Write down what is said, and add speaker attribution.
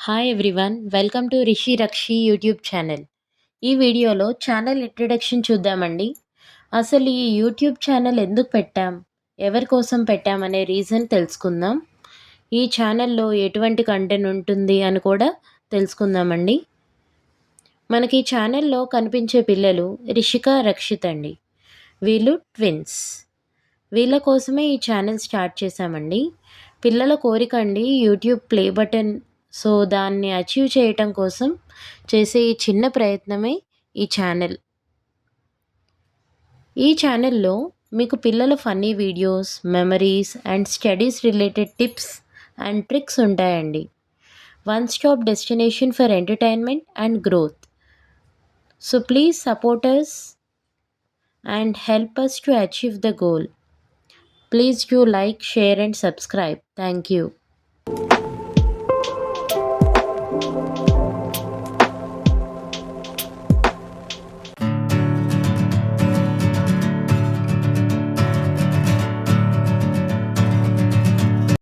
Speaker 1: Hi everyone, welcome to Rishi Rakshi YouTube channel. ఈ వీడియోలో channel introduction చూద్దామండి. అసలు ఈ యూట్యూబ్ ఛానల్ ఎందుకు పెట్టాం, ఎవరి కోసం పెట్టాం అనే రీజన్ తెలుసుకుందాం. ఈ ఛానల్లో ఎటువంటి కంటెంట్ ఉంటుంది అని కూడా తెలుసుకుందామండి. మనకి ఈ ఛానల్లో కనిపించే పిల్లలు రిషిక, రక్షిత్ అండి. వీళ్ళు ట్విన్స్. వీళ్ళ కోసమే ఈ ఛానల్ స్టార్ట్ చేశామండి. పిల్లల కోరిక అండి యూట్యూబ్ ప్లే బటన్. సో దాన్ని అచీవ్ చేయటం కోసం చేసే ఈ చిన్న ప్రయత్నమే ఈ ఛానల్. ఈ ఛానల్లో మీకు పిల్లల funny videos, memories and studies related tips and tricks ఉంటాయండి. One stop destination for entertainment and growth. So please support us and help us to achieve the goal. Please do like, share and subscribe. Thank you.